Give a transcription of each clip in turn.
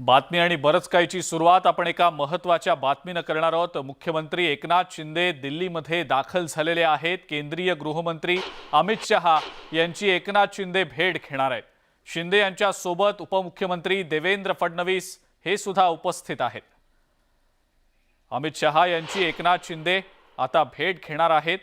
बातमी आणि बरंच काहीची सुरुवात आपण एका महत्त्वाच्या बातमीनं करणार आहोत। मुख्यमंत्री एकनाथ शिंदे दिल्लीमध्ये दाखल झालेले आहेत। केंद्रीय गृहमंत्री अमित शहा यांची एकनाथ शिंदे भेट घेणार आहेत। शिंदे यांच्या सोबत उपमुख्यमंत्री देवेंद्र फडणवीस हे सुद्धा उपस्थित आहेत। अमित शहा यांची एकनाथ शिंदे आता भेट घेणार आहेत।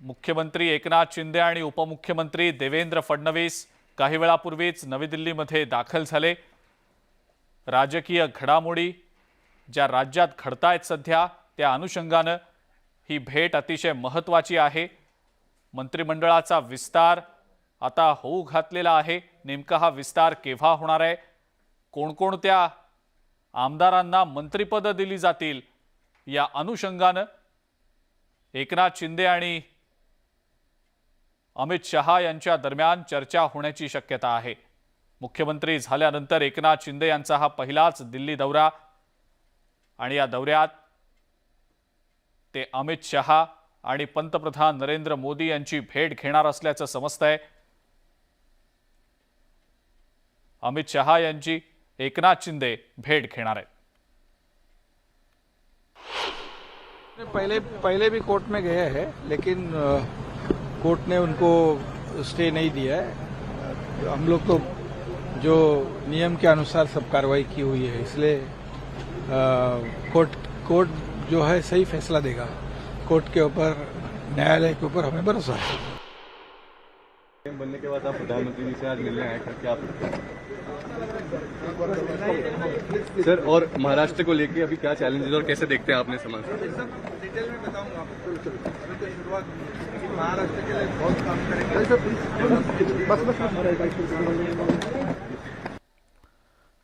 मुख्यमंत्री एकनाथ शिंदे आणि उपमुख्यमंत्री देवेंद्र फडणवीस काही वेळापूर्वीच नवी दिल्लीमध्ये दाखल झाले। राजकीय घडामोडी ज्या राज्यात घडतायत सध्या त्या अनुषंगाने ही भेट अतिशय महत्त्वाची आहे। मंत्रिमंडळाचा विस्तार आता होऊ घातलेला आहे। नेमका हा विस्तार केव्हा होणार आहे, कोणकोणत्या आमदारांना मंत्रिपद दिली जातील, या अनुषंगाने एकनाथ शिंदे आणि अमित शहा यांच्या दरम्यान चर्चा होण्याची शक्यता आहे। मुख्यमंत्री झाल्यानंतर एकनाथ शिंदे यांचा हा पहिलाच दिल्ली दौरा आणि या दौऱ्यात ते अमित शहा आणि पंतप्रधान नरेंद्र मोदी यांची भेट घेणार असल्याचं समजतंय। अमित शहा यांची एकनाथ शिंदे भेट घेणार आहेत। पहले भी कोर्ट में गए हैं, लेकिन कोर्ट ने उनको स्टे नहीं दिया है। हम लोग तो जो नियम के अनुसार सब कार्रवाई की हुई है, इसलिए कोर्ट जो है सही फैसला देगा। कोर्ट के ऊपर, न्यायालय के ऊपर हमें भरोसा है। बनने के बाद आप प्रधानमंत्री जी से आज मिलने आए, क्या सर, और महाराष्ट्र को लेके अभी क्या चैलेंजेस और कैसे देखते हैं आपने समाज? डिटेल में बताऊंगा आपको। अभी तो शुरुआत महाराष्ट्र के लिए बहुत काम करेंगे।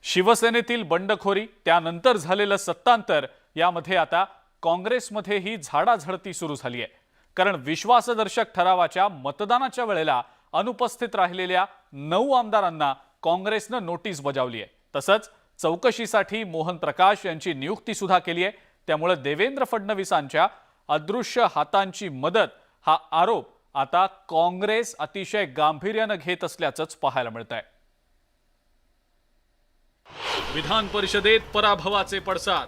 शिवसेनेतील बंडखोरी त्यानंतर झालेलं सत्तांतर यामध्ये आता काँग्रेसमध्येही झाडाझडती सुरू झाली आहे। कारण विश्वासदर्शक ठरावाच्या मतदानाच्या वेळेला अनुपस्थित राहिलेल्या 9 आमदारांना काँग्रेसने नोटीस बजावली आहे। तसंच चौकशीसाठी मोहन प्रकाश यांची नियुक्ती सुद्धा केली आहे। त्यामुळे देवेंद्र फडणवीसांच्या अदृश्य हातांची मदत हा आरोप आता काँग्रेस अतिशय गांभीर्याने घेत असल्याचंच पाहायला मिळतंय। विधान परिषदेत पराभवाचे पडसाद,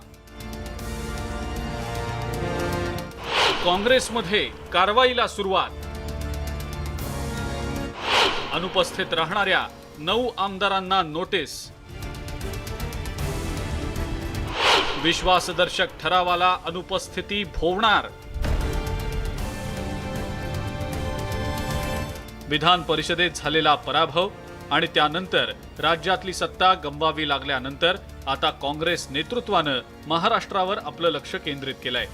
काँग्रेसमध्ये कारवाईला सुरुवात, अनुपस्थित राहणाऱ्या 9 आमदारांना नोटीस, विश्वासदर्शक ठरावाला अनुपस्थिती भोवणार, विधान परिषदेत झालेला पराभव आणि त्यानंतर राज्यातली सत्ता गमवावी लागल्यानंतर आता काँग्रेस नेतृत्वाने महाराष्ट्रावर आपलं लक्ष केंद्रित केलंय।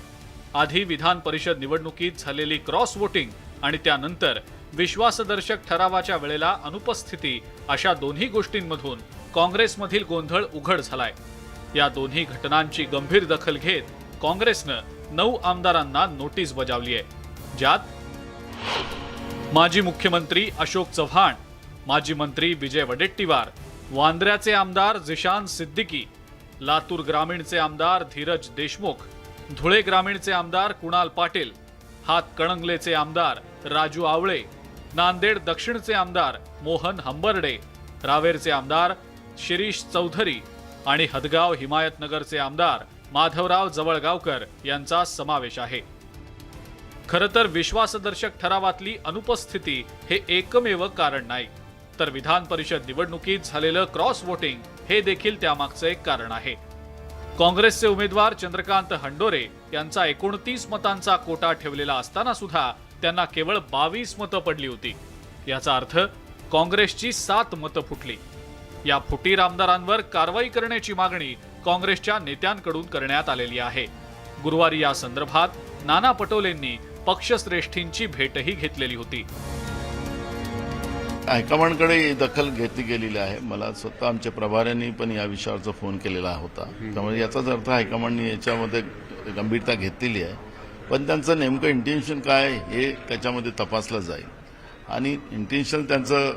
आधी विधान परिषद निवडणुकीत झालेली क्रॉस वोटिंग आणि त्यानंतर विश्वासदर्शक ठरावाच्या वेळेला अनुपस्थिती अशा दोन्ही गोष्टींमधून काँग्रेसमधील गोंधळ उघड झालाय। या दोन्ही घटनांची गंभीर दखल घेत काँग्रेसने 9 आमदारांना नोटीस बजावली आहे। ज्यात माजी मुख्यमंत्री अशोक चव्हाण, माजी मंत्री विजय वडेट्टीवार, वांद्र्याचे आमदार जिशान सिद्दीकी, लातूर ग्रामीणचे आमदार धीरज देशमुख, धुळे ग्रामीणचे आमदार कुणाल पाटील, हातकणंगलेचे आमदार राजू आवळे, नांदेड दक्षिणचे आमदार मोहन हंबर्डे, रावेरचे आमदार शिरीष चौधरी आणि हदगाव हिमायतनगरचे आमदार माधवराव जवळगावकर यांचा समावेश आहे। खरं तर विश्वासदर्शक ठरावातली अनुपस्थिती हे एकमेव कारण नाही, तर विधान परिषद निवडणुकीत झालेलं क्रॉस वोटिंग हे देखील त्यामागचं एक कारण आहे। काँग्रेसचे उमेदवार चंद्रकांत हंडोरे यांचा 29 मतांचा कोटा ठेवलेला असताना सुद्धा त्यांना केवळ 22 मतं पडली होती। याचा अर्थ काँग्रेसची 7 मतं फुटली। या फुटीर आमदारांवर कारवाई करण्याची मागणी काँग्रेसच्या नेत्यांकडून करण्यात आलेली आहे। गुरुवारी या संदर्भात नाना पटोलेंनी पक्षश्रेष्ठींची भेटही घेतलेली होती। हायकमांडकडे दखल घेतली गेलेली आहे। मला स्वतः आमच्या प्रभाऱ्यांनी पण या विषयावरचा फोन केलेला होता। त्यामुळे याचाच अर्थ हायकमांडनी याच्यामध्ये गंभीरता घेतलेली आहे। पण त्यांचं नेमकं इंटेन्शन काय हे त्याच्यामध्ये तपासलं जाईल आणि इंटेन्शन त्यांचं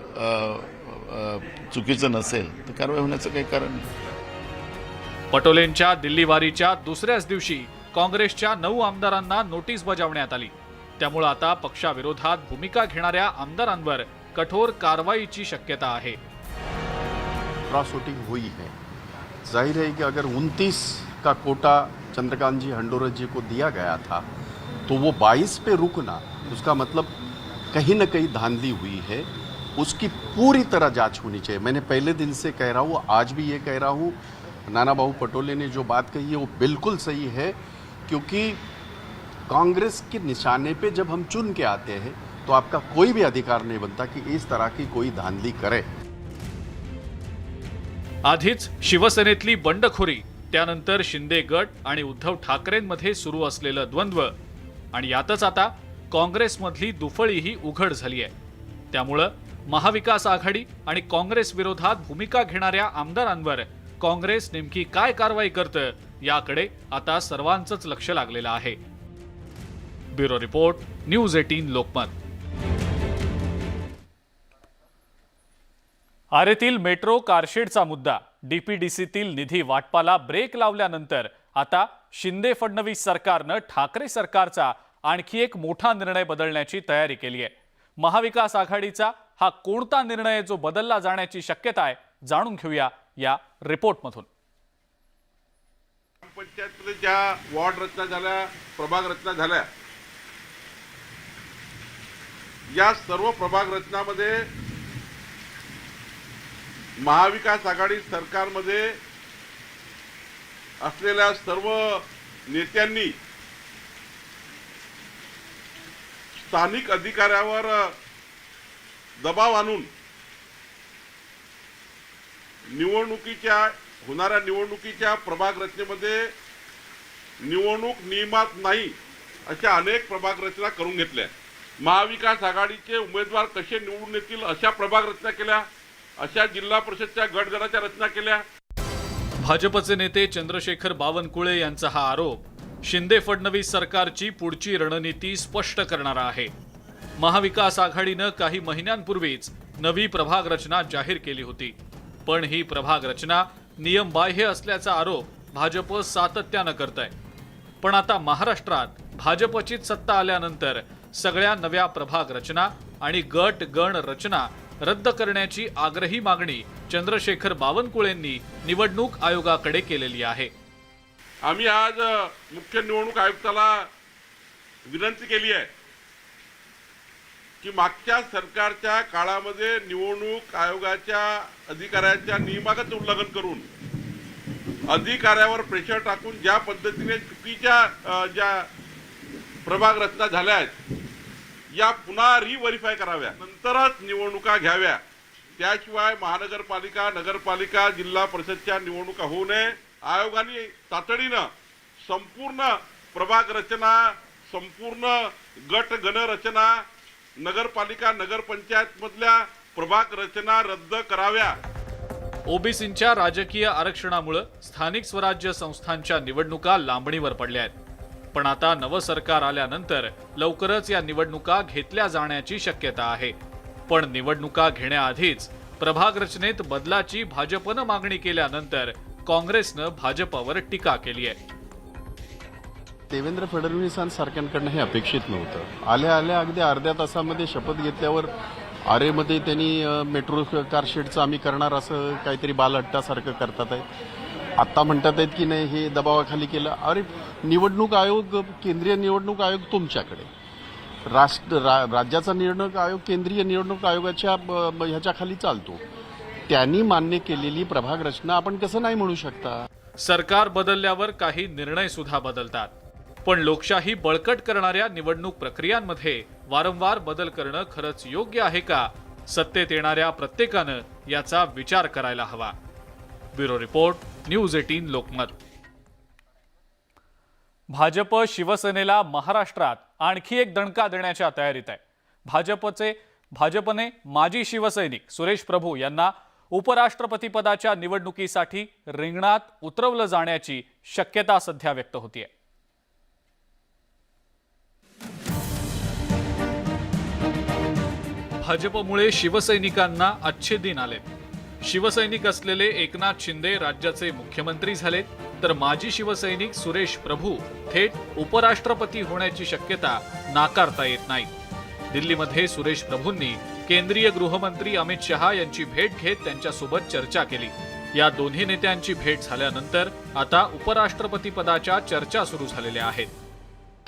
चुकीचं नसेल तर कारवाई होण्याचं काही कारण नाही। पटोलेंच्या दिल्लीवारीच्या दुसऱ्याच दिवशी काँग्रेसच्या 9 आमदारांना नोटीस बजावण्यात आली। त्यामुळे आता पक्षाविरोधात भूमिका घेणाऱ्या आमदारांवर कठोर कारवाईची शक्यता आहे। अट्रॉसिटी हुई है। जाहिर है कि अगर 29 का कोटा चंद्रकांत जी हंडोरा जी को दिया गया था तो वो 22 पे रुकना, उसका मतलब कहीं ना कहीं धांधली हुई है। उसकी पूरी तरह जांच होनी चाहिए। मैंने पहले दिन से कह रहा हूँ, आज भी ये कह रहा हूँ, नाना बाबू पटोले ने जो बात कही है वो बिल्कुल सही है, क्योंकि कांग्रेस के निशाने पे जब हम चुन के आते हैं तो आपका कोई भी अधिकार नहीं बनता कि इस तरह की कोई धांधली करे। आधीच शिवसेनेतली बंडखोरी, त्यानंतर शिंदे गट आणि उद्धव ठाकरेंमध्ये सुरू असलेलं द्वंद्व आणि यातच आता काँग्रेसमधली दुफळीही उघड झाली आहे। त्यामुळं महाविकास आघाडी आणि काँग्रेस विरोधात भूमिका घेणाऱ्या आमदारांवर काँग्रेस नेमकी काय कारवाई करतं याकडे आता सर्वांचंच लक्ष लागलेलं आहे। Bureau report, news 18 Lokmat. आरेतील मेट्रो कारशेडचा मुद्दा, डीपीडीसीतील निधी वाटपाला ब्रेक लावल्यानंतर आता शिंदे फडणवीस सरकारनं ठाकरे सरकारचा आणखी एक मोठा निर्णय बदलण्याची तयारी केली आहे। महाविकास आघाडीचा हा कोणता निर्णय जो बदलला जाण्याची शक्यता आहे, जाणून घेऊया या रिपोर्टमधून। पंचायतमध्ये ज्या वॉर्ड रचना झाल्या, प्रभाग रचना झाल्या, या सर्व प्रभाग रचनामध्ये महाविकास आघाडी सरकारमध्ये असलेल्या सर्व नेत्यांनी स्थानिक अधिकाऱ्यावर दबाव आणून होणाऱ्या निवडणुकीच्या प्रभाग रचनेमध्ये निवडणूक नियमात नाही अशा अनेक प्रभाग रचना करून घेतल्या। महाविकास आघाडीचे उमेदवार कसे निवडून येतील अशा प्रभाग रचना केल्या, अशा जिल्हा परिषदच्या गटगटाच्या रचना केल्या। भाजपचे नेते चंद्रशेखर बावनकुळे यांचा हा आरोप शिंदे फडणवीस सरकारची पुढची रणनीती स्पष्ट करणारा आहे। महाविकास आघाडीनं काही महिन्यांपूर्वीच नवी प्रभाग रचना जाहीर केली होती, पण ही प्रभाग रचना नियमबाह्य असल्याचा आरोप भाजप सातत्यानं करतंय। पण आता महाराष्ट्रात भाजपचीच सत्ता आल्यानंतर सगळ्या नव्या प्रभाग रचना आणि गट गण रचना रद्द करण्याची आग्रही मागणी चंद्रशेखर बावनकुळेंनी निवडणूक आयोगाकडे केलेली आहे। आम्ही आज मुख्य निवडणूक आयुक्ताला विनंती केली आहे की मागच्या सरकारच्या काळामध्ये निवडणूक आयोगाच्या अधिकाऱ्यांच्या नियमागत उल्लंघन करून अधिकाऱ्यावर प्रेशर टाकून ज्या पद्धतीने चुकीच्या ज्या प्रभाग रचना झाल्या आहेत या पुन्हा रिव्हेरिफाय कराव्या, नंतरच निवडणुका घ्याव्या। त्याशिवाय महानगरपालिका, नगरपालिका, जिल्हा परिषदच्या निवडणुका होऊ नये। आयोगाने तातडीनं संपूर्ण प्रभाग रचना, संपूर्ण गट गण रचना, नगरपालिका नगरपंचायत मधल्या प्रभाग रचना रद्द कराव्या। ओबीसींच्या राजकीय आरक्षणामुळे स्थानिक स्वराज्य संस्थांच्या निवडणुका लांबणीवर पडल्या आहेत। पण आता नवं सरकार आल्यानंतर लवकरच या निवडणुका घेतल्या जाण्याची शक्यता आहे। पण निवडणुका घेण्याआधीच प्रभाग रचनेत बदलाची भाजपनं मागणी केल्यानंतर काँग्रेसनं भाजपवर टीका केली आहे। देवेंद्र फडणवीसांसारख्यांकडनं हे अपेक्षित नव्हतं। आल्या आल्या अगदी अर्ध्या तासामध्ये शपथ घेतल्यावर आरेमध्ये त्यांनी मेट्रो कारशेडचं आम्ही करणार असं काहीतरी बालहट्टासारखं करतात आहे। आता म्हणतात आहेत की नाही हे दबावाखाली केलं। अरे निवडणूक आयोग, केंद्रीय निवडणूक आयोग तुमच्याकडे, राज्याचा निवडणूक आयोग केंद्रीय निवडणूक आयोगाच्या ह्याच्या खाली चालतो। त्यांनी मान्य केलेली प्रभाग रचना आपण कसं नाही म्हणू शकता। सरकार बदलल्यावर काही निर्णय सुद्धा बदलतात, पण लोकशाही बळकट करणाऱ्या निवडणूक प्रक्रियांमध्ये वारंवार बदल करणं खरंच योग्य आहे का? सत्तेत येणाऱ्या प्रत्येकानं याचा विचार करायला हवा। Bureau report, news 18 Lokmat. Bhajap शिवसेनेला महाराष्ट्रात आणखी एक दणका देण्याच्या तयारीत आहे। भाजपने माजी शिवसैनिक सुरेश प्रभू यांना उपराष्ट्रपती पदाच्या निवडणुकीसाठी रिंगणात उतरवलं जाण्याची शक्यता सध्या व्यक्त होतीये। भाजपमुळे शिवसैनिकांना अच्छे दिन आलेत। शिवसैनिक असलेले एकनाथ शिंदे राज्याचे मुख्यमंत्री झालेत, तर माजी शिवसैनिक सुरेश प्रभू थेट उपराष्ट्रपती होण्याची शक्यता नाकारता येत नाही। दिल्लीमध्ये सुरेश प्रभूंनी केंद्रीय गृहमंत्री अमित शहा यांची भेट घेत त्यांच्यासोबत चर्चा केली। या दोन्ही नेत्यांची भेट झाल्यानंतर आता उपराष्ट्रपती पदाच्या चर्चा सुरू झालेल्या आहेत।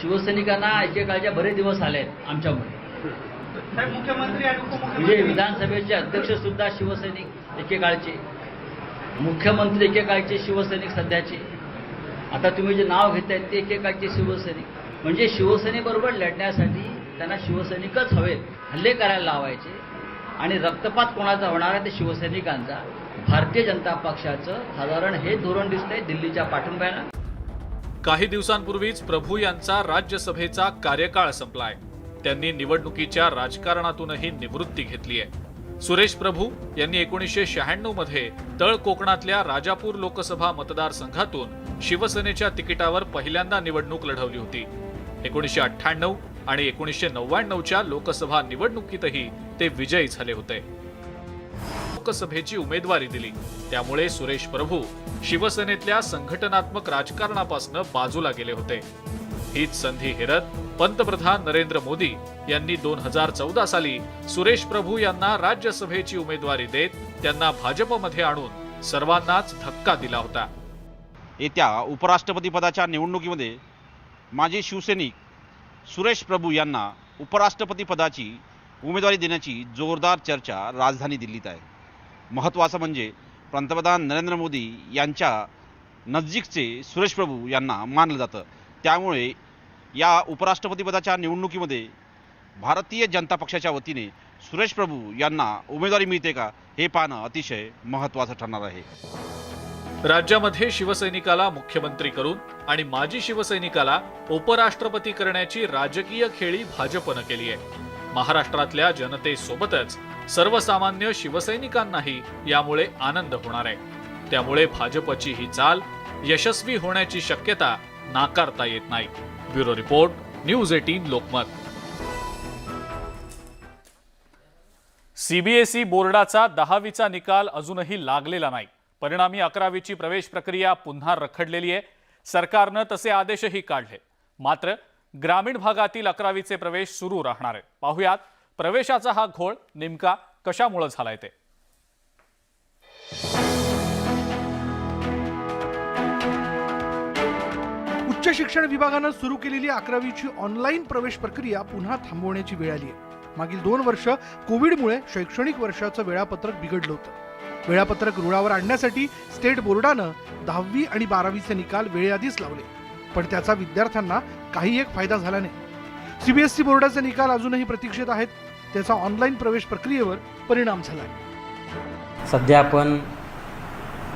शिवसैनिकांना एकेकाळचे बरेच दिवस आले आहेत आमच्यामुळे। मुख्यमंत्री आणि उपमुख्यमंत्री, विधानसभेचे अध्यक्ष सुद्धा शिवसैनिक एकेकाळचे, मुख्यमंत्री एकेकाळचे शिवसैनिक सध्याचे, आता तुम्ही जे नाव घेताय ते एकेकाळचे शिवसैनिक। म्हणजे शिवसेनेबरोबर लढण्यासाठी त्यांना शिवसैनिकच हवेत, हल्ले करायला लावायचे आणि रक्तपात कोणाचा होणार आहे ते शिवसैनिकांचा। भारतीय जनता पक्षाचं साधारण हे धोरण दिसतंय दिल्लीच्या पाठिंब्यानं। काही दिवसांपूर्वीच प्रभू यांचा राज्यसभेचा कार्यकाळ संपलाय। त्यांनी निवडणुकीच्या राजकारणातूनही निवृत्ती घेतली आहे। सुरेश प्रभू यांनी 1996 मध्ये तळ कोकणातल्या राजापूर लोकसभा मतदारसंघातून शिवसेनेच्या तिकिटावर पहिल्यांदा निवडणूक लढवली होती। 1998 आणि 1999च्या लोकसभा निवडणुकीतही ते विजयी झाले होते। लोकसभेची उमेदवारी दिली, त्यामुळे सुरेश प्रभू शिवसेनेतल्या संघटनात्मक राजकारणापासून बाजूला गेले होते। हीच संधी हेरत पंतप्रधान नरेंद्र मोदी यांनी 2014 साली सुरेश प्रभू यांना राज्यसभेची उमेदवारी देत त्यांना भाजपमध्ये आणून सर्वांनाच धक्का दिला होता। येत्या उपराष्ट्रपती पदाच्या निवडणुकीमध्ये माजी शिवसैनिक सुरेश प्रभू यांना उपराष्ट्रपती पदाची उमेदवारी देण्याची जोरदार चर्चा राजधानी दिल्लीत आहे। महत्त्वाचं म्हणजे पंतप्रधान नरेंद्र मोदी यांच्या नजीकचे सुरेश प्रभू यांना मानलं जातं। त्यामुळे या उपराष्ट्रपती पदाच्या निवडणुकीमध्ये भारतीय जनता पक्षाच्या वतीने सुरेश प्रभू यांना उमेदवारी मिळते का हे पाहणं अतिशय महत्त्वाचं ठरणार आहे। राज्यामध्ये शिवसैनिकाला मुख्यमंत्री करून आणि माजी शिवसैनिकाला उपराष्ट्रपती करण्याची राजकीय खेळी भाजपनं केली आहे। महाराष्ट्रातल्या जनतेसोबतच सर्वसामान्य शिवसैनिकांनाही यामुळे आनंद होणार आहे। त्यामुळे भाजपची ही चाल यशस्वी होण्याची शक्यता नाकारता येत नाही। Bureau report, news 18 Lokmat. CBSE बोर्डाचा 10वीचा निकाल अजूनही लागलेला नाही। परिणामी 11वीची प्रवेश प्रक्रिया पुन्हा रखडलेली आहे। सरकारनं तसे आदेशही काढले, मात्र ग्रामीण भागातील 11वीचे प्रवेश सुरू राहणार आहेत। पाहुयात प्रवेशाचा हा घोळ नेमका कशामुळे झालाय ते। उच्च शिक्षण विभागानं सुरू केलेली 11वीची ऑनलाईन प्रवेश प्रक्रिया पुन्हा थांबवण्याची वेळ आली आहे। मागील 2 वर्ष कोविडमुळे शैक्षणिक वर्षाचं वेळापत्रक बिघडलं होतं। वेळापत्रक रुळावर आणण्यासाठी स्टेट बोर्डानं 10वी आणि 12वीचे निकाल वेळेआधीच लावले, पण त्याचा विद्यार्थ्यांना काही एक फायदा झाला नाही। सीबीएसई बोर्डाचे निकाल अजूनही प्रतीक्षेत आहेत, त्याचा ऑनलाईन प्रवेश प्रक्रियेवर परिणाम झालाय। सध्या आपण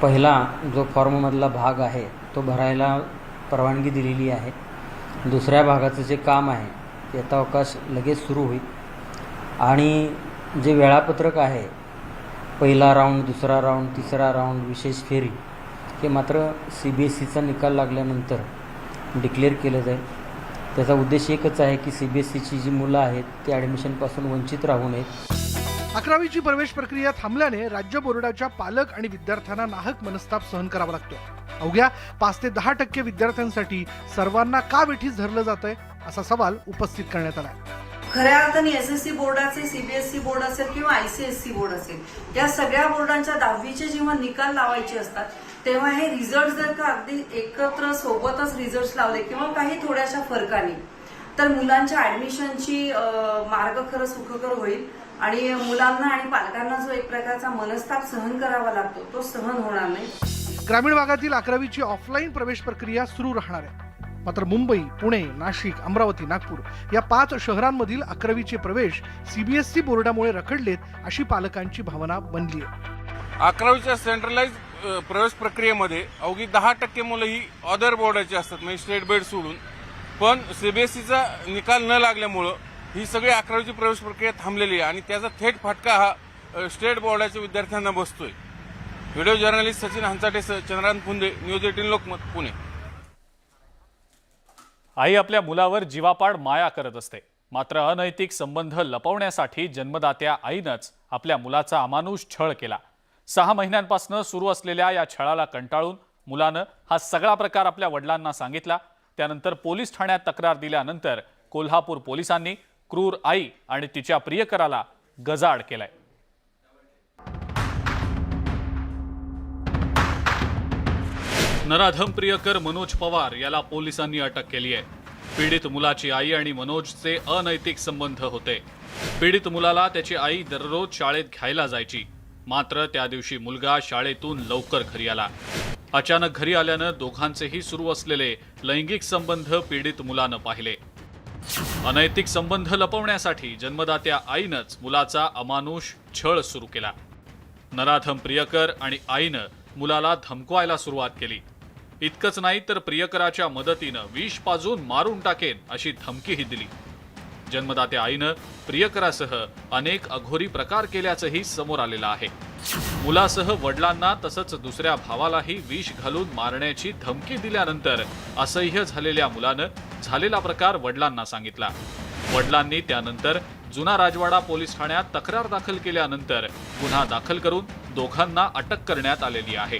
पहिला जो फॉर्ममधला भाग आहे तो भरायला परवानगी दिलेली आहे। दुसऱ्या भागाचं जे काम आहे त्याचा अवकाश लगेच सुरू होईल आणि जे वेळापत्रक आहे पहिला राऊंड, दुसरा राऊंड, तिसरा राऊंड, विशेष फेरी हे मात्र सीबीएसईचा निकाल लागल्यानंतर डिक्लेअर केलं जाईल। त्याचा उद्देश एकच आहे की सीबीएसईची जी मुलं आहेत ती ॲडमिशनपासून वंचित राहू नयेत। 11वीची प्रवेश प्रक्रिया थांबल्याने राज्य बोर्डाच्या पालक आणि विद्यार्थ्यांना नाहक मनस्ताप सहन करावा लागतो। अवघ्या 5 ते 10% विद्यार्थ्यांसाठी सर्वांना का वेठीस धरलं जातंय असा सवाल उपस्थित करण्यात आला। खऱ्या अर्थाने एसएससी बोर्ड असेल, सीबीएसई बोर्ड असेल किंवा आयसीएसई बोर्ड असेल, या सगळ्या बोर्डांच्या 10वीचे जेव्हा निकाल लावायचे असतात तेव्हा हे रिझल्ट जर का अगदी एकत्र सोबतच रिझल्ट लावले किंवा काही थोड्याशा फरकाने, तर मुलांच्या ऍडमिशनची मार्ग खरं सुखकर होईल आणि मुलांना आणि पालकांना जो एक प्रकारचा मनस्ताप सहन करावा लागतो तो सहन होणार नाही। ग्रामीण भागातील 11वीची ऑफलाईन प्रवेश प्रक्रिया सुरू राहणार आहे, मात्र मुंबई, पुणे, नाशिक, अमरावती, नागपूर या 5 शहरांमधील 11वीचे प्रवेश सीबीएसई बोर्डामुळे रखडलेत अशी पालकांची भावना बनली आहे। 11वीच्या सेंट्रलाइज प्रवेश प्रक्रियेमध्ये अवघी 10% मुलं ही अदर बोर्डाची असतात, म्हणजे स्टेट बोर्ड सोडून। पण सीबीएसईचा निकाल न लागल्यामुळं ही सगळी 11वीची प्रवेश प्रक्रिया थांबलेली आहे आणि त्याचा थेट फटका हा स्टेट बोर्डाच्या विद्यार्थ्यांना बसतोय। Video journalist Sachin Hanchate, Chandrakant Phunde, news 18 Lokmat, Pune. आई आपल्या मुलावर जीवापाड माया करत असते, मात्र अनैतिक संबंध लपवण्यासाठी जन्मदात्या आईनंच आपल्या मुलाचा अमानुष छळ केला। 6 महिन्यांपासून सुरू असलेल्या या छळाला कंटाळून मुलानं हा सगळा प्रकार आपल्या वडिलांना सांगितला। त्यानंतर पोलीस ठाण्यात तक्रार दिल्यानंतर कोल्हापूर पोलिसांनी क्रूर आई आणि तिच्या प्रियकराला गजाआड केलाय. नराधम प्रियकर मनोज पवार याला पोलिसांनी अटक केली आहे. पीडित मुलाची आई आणि मनोजचे अनैतिक संबंध होते. पीडित मुलाला त्याची आई दररोज शाळेत घ्यायला जायची. मात्र त्या दिवशी मुलगा शाळेतून लवकर घरी आला. अचानक घरी आल्यानं दोघांचेही सुरू असलेले लैंगिक संबंध पीडित मुलानं पाहिले. अनैतिक संबंध लपवण्यासाठी जन्मदात्या आईनंच मुलाचा अमानुष छळ सुरू केला. नराधम प्रियकर आणि आईनं मुलाला धमकवायला सुरुवात केली. इतकंच नाही तर प्रियकराच्या मदतीनं विष पाजून मारून टाकेन अशी धमकीही दिली. जन्मदात्या आईनं प्रियकरासह अनेक अघोरी प्रकार केल्याचंही समोर आलेलं आहे. मुलासह वडिलांना तसंच दुसऱ्या भावालाही विष घालून मारण्याची धमकी दिल्यानंतर असह्य झालेल्या मुलानं झालेला प्रकार वडिलांना सांगितला. वडिलांनी त्यानंतर जुना राजवाडा पोलीस ठाण्यात तक्रार दाखल केल्यानंतर गुन्हा दाखल करून दोघांना अटक करण्यात आलेली आहे.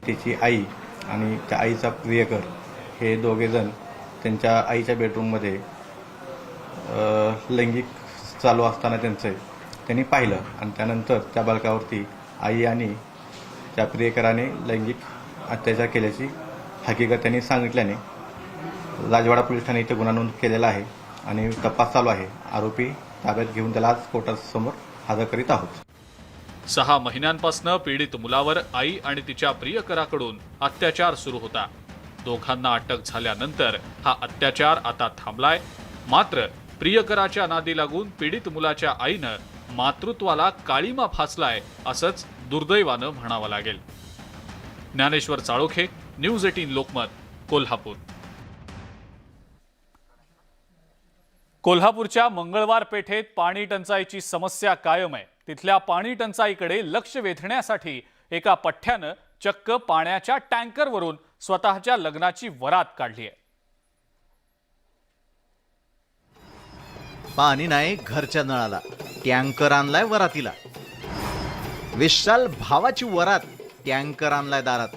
त्याची आई आणि त्या आईचा प्रियकर हे दोघेजण त्यांच्या आईच्या बेडरूममध्ये लैंगिक चालू असताना त्यांनी पाहिलं आणि त्यानंतर त्या बालकावरती आई आणि त्या प्रियकराने लैंगिक अत्याचार केल्याची हकीकत त्यांनी सांगितल्याने राजवाडा पोलीस ठाणे इथे गुन्हा नोंद केलेला आहे आणि तपास चालू आहे. आरोपी ताब्यात घेऊन त्याला आज कोर्टासमोर हजर करीत आहोत. 6 महिन्यांपासून पीडित मुलावर आई आणि तिच्या प्रियकराकडून अत्याचार सुरू होता. दोघांना अटक झाल्यानंतर हा अत्याचार आता थांबलाय. मात्र प्रियकराच्या नादी लागून पीडित मुलाच्या आईनं मातृत्वाला काळीमा फासलाय असंच दुर्दैवानं म्हणावं लागेल. ज्ञानेश्वर चाळोखे, न्यूज 18 लोकमत, कोल्हापूर. कोल्हापूरच्या मंगळवार पेठेत पाणी टंचाईची समस्या कायम आहे. तिथल्या पाणी टंचाईकडे लक्ष वेधण्यासाठी एका पठ्ठ्यानं चक्क पाण्याच्या टँकरवरून स्वतःच्या लग्नाची वरात काढली आहे. पाणी नाही घरच्या नळाला, टँकर आणलाय वरातीला. विशाल भावाची वरात, टँकर आणलाय दारात.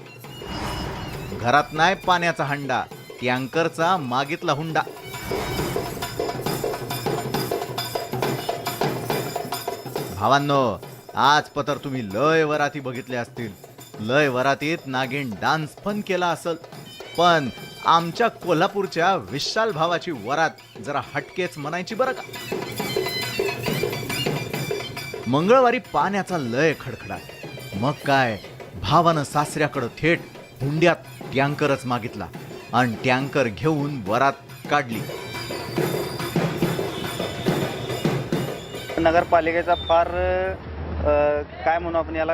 घरात नाही पाण्याचा हंडा, टँकरचा मागितला हुंडा. भावांनो, आज पतर तुम्ही लय वराती बघितल्या असतील. लय वरातीत नागिन डान्स पण केला असेल. पण आमच्या कोल्हापूरच्या विशाल भावाची वरात जरा हटकेच म्हणायची बरं का. मंगळवारी पाण्याचा लय खडखडा. मग काय, भावानं सासऱ्याकडं थेट हुंड्यात टँकरच मागितला आणि टँकर घेऊन वरात काढली. नगरपालिकेचा फार काय म्हणू आपण याला,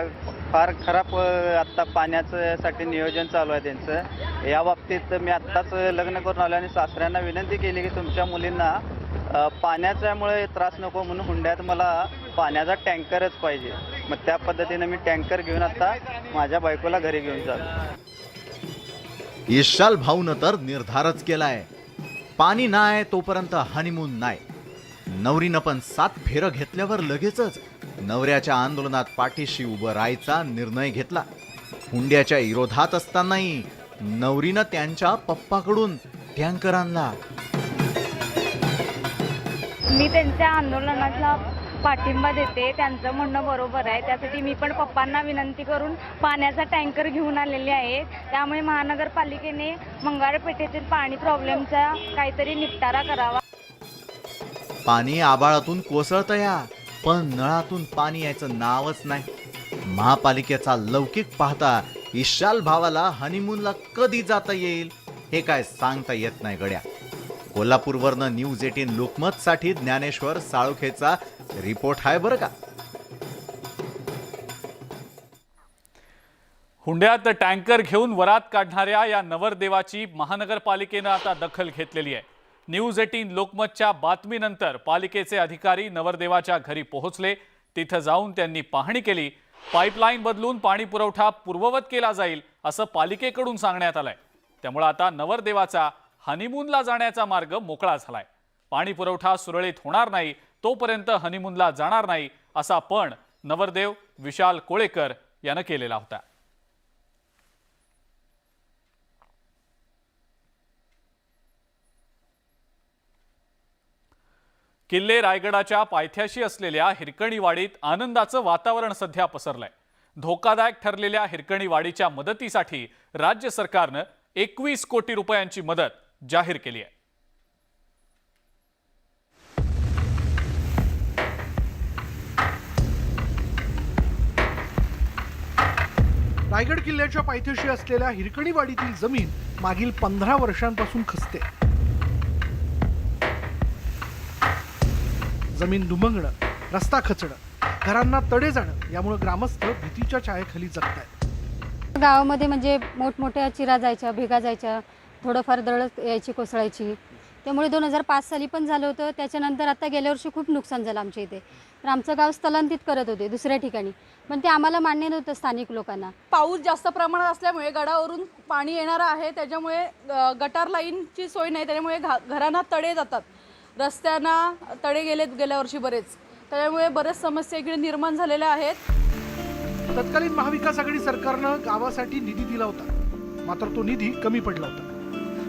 फार खराब आत्ता पाण्याचं साठी नियोजन चालू आहे त्यांचं. या बाबतीत मी आत्ताच लग्न करून आलो आणि सासऱ्यांना विनंती केली की तुमच्या मुलींना पाण्याच्यामुळे त्रास नको म्हणून हुंड्यात मला पाण्याचा टँकरच पाहिजे. मग त्या पद्धतीनं मी टँकर घेऊन आता माझ्या बायकोला घरी घेऊन चाललो. विशाल भाऊनं तर निर्धारच केलाय, पाणी नाही तोपर्यंत हनीमून नाही. नवरीनं पण 7 फेरं घेतल्यावर लगेचच नवऱ्याच्या आंदोलनात पाठीशी उभं राहायचा निर्णय घेतला. हुंड्याच्या विरोधात असतानाही नवरीनं त्यांच्या पप्पाकडून टँकर आणला. मी त्यांच्या आंदोलनाला पाठिंबा देते, त्यांचं म्हणणं बरोबर आहे. त्यासाठी मी पण पप्पांना विनंती करून पाण्याचा टँकर घेऊन आलेले आहे. त्यामुळे महानगरपालिकेने मंगळपेठेतील पाणी प्रॉब्लेमचा काहीतरी निपटारा करावा. पाणी आबाळातून कोसळतया, पण नळातून पाणी यायचं नावच नाही. महापालिकेचा लौकिक पाहता विशाल भावाला हनीमूनला कधी जाता येईल हे काय सांगता येत नाही गड्या. कोल्हापूरवरनं न्यूज 18 लोकमत साठी ज्ञानेश्वर साळोखेचा रिपोर्ट आहे बरं का. हुंड्यात टँकर घेऊन वरात काढणाऱ्या या नवरदेवाची महानगरपालिकेनं आता दखल घेतलेली आहे. न्यूज 18 लोकमतच्या बातमीनंतर पालिकेचे अधिकारी नवरदेवाच्या घरी पोहोचले. तिथं जाऊन त्यांनी पाहणी केली. पाईपलाईन बदलून पाणी पुरवठा पूर्ववत केला जाईल असं पालिकेकडून सांगण्यात आलंय. त्यामुळे आता नवरदेवाचा हनीमूनला जाण्याचा मार्ग मोकळा झालाय. पाणी पुरवठा सुरळीत होणार नाही तोपर्यंत हनीमूनला जाणार नाही असा पण नवरदेव विशाल कोळेकर यानं केलेला होता. किल्ले रायगडाच्या पायथ्याशी असलेल्या हिरकणीवाडीत आनंदाचं वातावरण सध्या पसरलंय. धोकादायक ठरलेल्या हिरकणीवाडीच्या मदतीसाठी राज्य सरकारनं 21 कोटी रुपयांची मदत जाहीर केली आहे. रायगड किल्ल्याच्या पायथ्याशी असलेल्या हिरकणीवाडीतील जमीन मागील 15 वर्षांपासून खचते. जमीन दुमंगणं, रस्ता खचणं, घरांना तडे जाणं यामुळे ग्रामस्थ भीतीच्या छायेखाली जगतायत. गावामध्ये म्हणजे मोठमोठ्या चिरा जायच्या, भेगा जायच्या, थोडंफार दळत यायची, कोसळायची. त्यामुळे 2005 साली पण झालं होतं. त्याच्यानंतर आता गेल्या वर्षी खूप नुकसान झालं आमच्या इथे. तर आमचं गाव स्थलांतरित करत होते दुसऱ्या ठिकाणी, पण ते आम्हाला मान्य नव्हतं स्थानिक लोकांना. पाऊस जास्त प्रमाणात असल्यामुळे गडावरून पाणी येणारं आहे, त्याच्यामुळे गटार लाईनची सोय नाही, त्याच्यामुळे घरांना तडे जातात. रस्त्यांना तडे गेल्या वर्षी बरेच, त्याच्यामुळे बरेच समस्या इकडे निर्माण झालेल्या आहेत. तत्कालीन महाविकास आघाडी सरकारनं गावासाठी निधी दिला होता, मात्र तो निधी कमी पडला होता.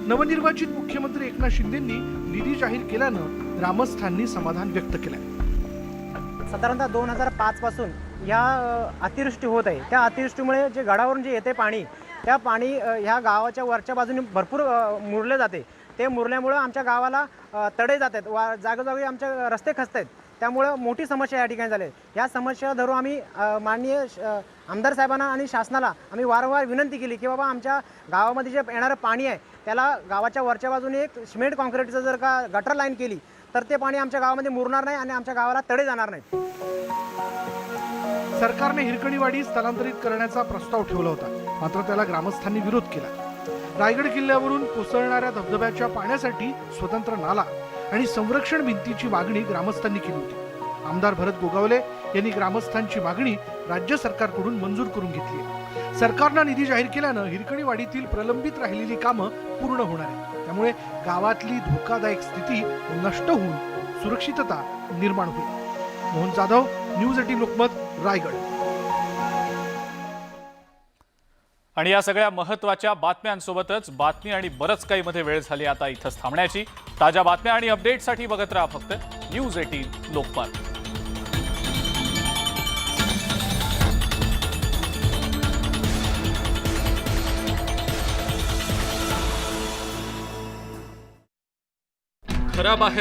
नवनिर्वाचित मुख्यमंत्री एकनाथ शिंदेंनी निधी जाहीर केल्यानं ग्रामस्थांनी समाधान व्यक्त केलंय. साधारणतः 2005 पासून ह्या अतिवृष्टी होत आहे. त्या अतिवृष्टीमुळे जे गडावरून जे येते पाणी, त्या पाणी ह्या गावाच्या वरच्या बाजूने भरपूर मुरले जाते. ते मुरल्यामुळं आमच्या गावाला तडे जात आहेत, जागोजागी आमच्या रस्ते खचत आहेत. त्यामुळं मोठी समस्या या ठिकाणी झाली. या समस्या धरून आम्ही माननीय आमदार साहेबांना आणि शासनाला आम्ही वारंवार विनंती केली की बाबा आमच्या गावामध्ये जे येणारं पाणी आहे त्याला गावाच्या वरच्या बाजूने एक सिमेंट कॉन्क्रीटचं जर का गटर लाईन केली तर ते पाणी आमच्या गावामध्ये मुरणार नाही आणि आमच्या गावाला तडे जाणार नाहीत. सरकारने हिरकणीवाडी स्थलांतरित करण्याचा प्रस्ताव ठेवला होता, मात्र त्याला ग्रामस्थांनी विरोध केला. रायगड किल्ल्यावरून कोसळणाऱ्या धबधब्याच्या पाण्यासाठी स्वतंत्र नाला आणि संरक्षण भिंतीची मागणी ग्रामस्थांनी केली होती. आमदार भरत गोगावले यांनी ग्रामस्थांची मागणी राज्य सरकारकडून मंजूर करून घेतली. सरकारनं निधी जाहीर केल्यानं हिरकणीवाडीतील प्रलंबित राहिलेली कामं पूर्ण होणार आहेत. त्यामुळे गावातली धोकादायक स्थिती नष्ट होऊन सुरक्षितता निर्माण होईल. मोहन जाधव, न्यूज 18 लोकमत, रायगड. आणि या सगळ्या महत्त्वाच्या बातम्यांसोबतच बातमी आणि बरंच काही मध्ये वेळ झाली आता इथंच थांबण्याची. ताज्या बातम्या आणि अपडेटसाठी बघत राहा फक्त न्यूज 18 लोकमत. खराब आहे